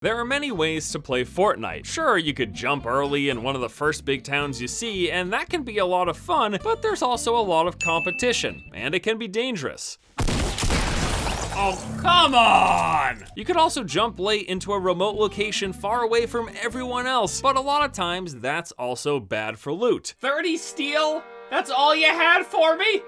There are many ways to play Fortnite. Sure, you could jump early in one of the first big towns you see, and that can be a lot of fun, but there's also a lot of competition, and it can be dangerous. Oh, come on! You could also jump late into a remote location far away from everyone else, but a lot of times that's also bad for loot. 30 steel? That's all you had for me?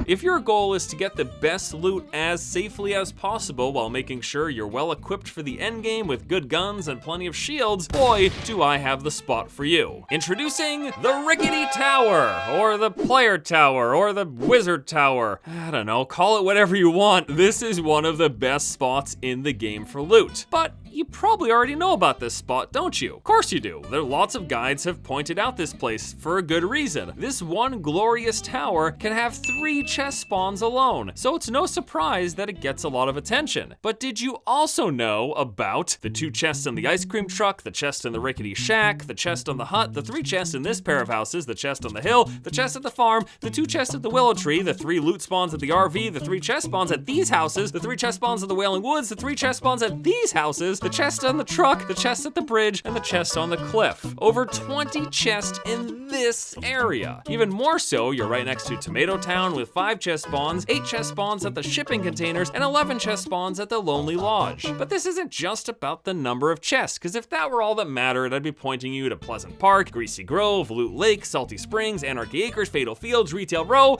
If your goal is to get the best loot as safely as possible while making sure you're well equipped for the endgame with good guns and plenty of shields, boy, do I have the spot for you. Introducing the Rickety Tower, or the Player Tower, or the Wizard Tower. I don't know, call it whatever you want. This is one of the best spots in the game for loot. But you probably already know about this spot, don't you? Of course you do. There are lots of guides have pointed out this place for a good reason. This one glorious tower can have 3 chest spawns alone, so it's no surprise that it gets a lot of attention. But did you also know about the 2 chests in the ice cream truck, the chest in the rickety shack, the chest on the hut, the 3 chests in this pair of houses, the chest on the hill, the chest at the farm, the 2 chests at the willow tree, the 3 loot spawns at the RV, the 3 chest spawns at these houses, the 3 chest spawns at the Wailing Woods, the 3 chest spawns at these houses, the chest on the truck, the chest at the bridge, and the chest on the cliff. Over 20 chests in this area. Even more so, you're right next to Tomato Town with 5 chest spawns, 8 chest spawns at the shipping containers, and 11 chest spawns at the Lonely Lodge. But this isn't just about the number of chests, because if that were all that mattered, I'd be pointing you to Pleasant Park, Greasy Grove, Loot Lake, Salty Springs, Anarchy Acres, Fatal Fields, Retail Row.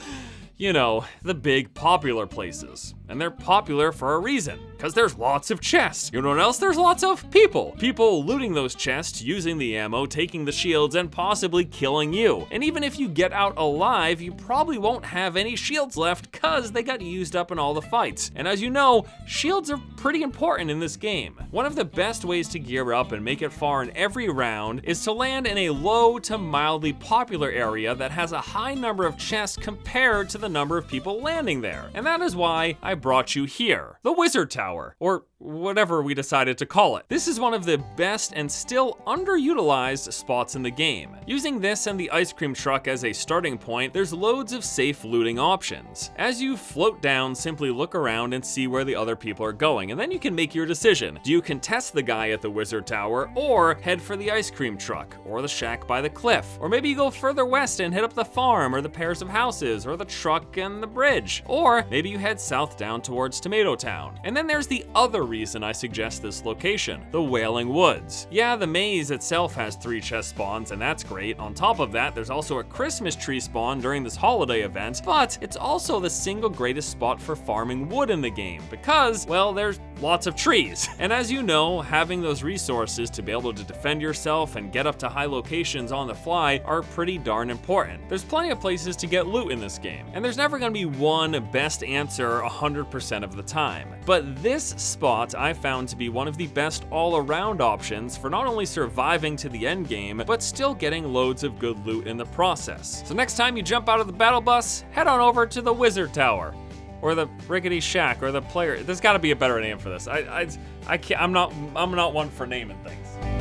You know, the big popular places. And they're popular for a reason, because there's lots of chests. You know what else? There's lots of people. People looting those chests, using the ammo, taking the shields, and possibly killing you. And even if you get out alive, you probably won't have any shields left, because they got used up in all the fights. And as you know, shields are pretty important in this game. One of the best ways to gear up and make it far in every round is to land in a low to mildly popular area that has a high number of chests compared to the number of people landing there. And that is why I brought you here, the Wizard Tower, or whatever we decided to call it. This is one of the best and still underutilized spots in the game. Using this and the ice cream truck as a starting point, there's loads of safe looting options. As you float down, simply look around and see where the other people are going, and then you can make your decision. Do you contest the guy at the Wizard Tower, or head for the ice cream truck, or the shack by the cliff? Or maybe you go further west and hit up the farm, or the pairs of houses, or the truck and the bridge. Or maybe you head south down towards Tomato Town. And then there's the other reason I suggest this location, the Wailing Woods. Yeah, the maze itself has 3 chest spawns, and that's great. On top of that, there's also a Christmas tree spawn during this holiday event, but it's also the single greatest spot for farming wood in the game because, well, there's lots of trees. And as you know, having those resources to be able to defend yourself and get up to high locations on the fly are pretty darn important. There's plenty of places to get loot in this game, and there's never gonna be one best answer 100% of the time. But this spot I found to be one of the best all-around options for not only surviving to the end game, but still getting loads of good loot in the process. So next time you jump out of the battle bus, head on over to the Wizard Tower, or the Rickety Shack, or the Player. There's got to be a better name for this. I'm not one for naming things.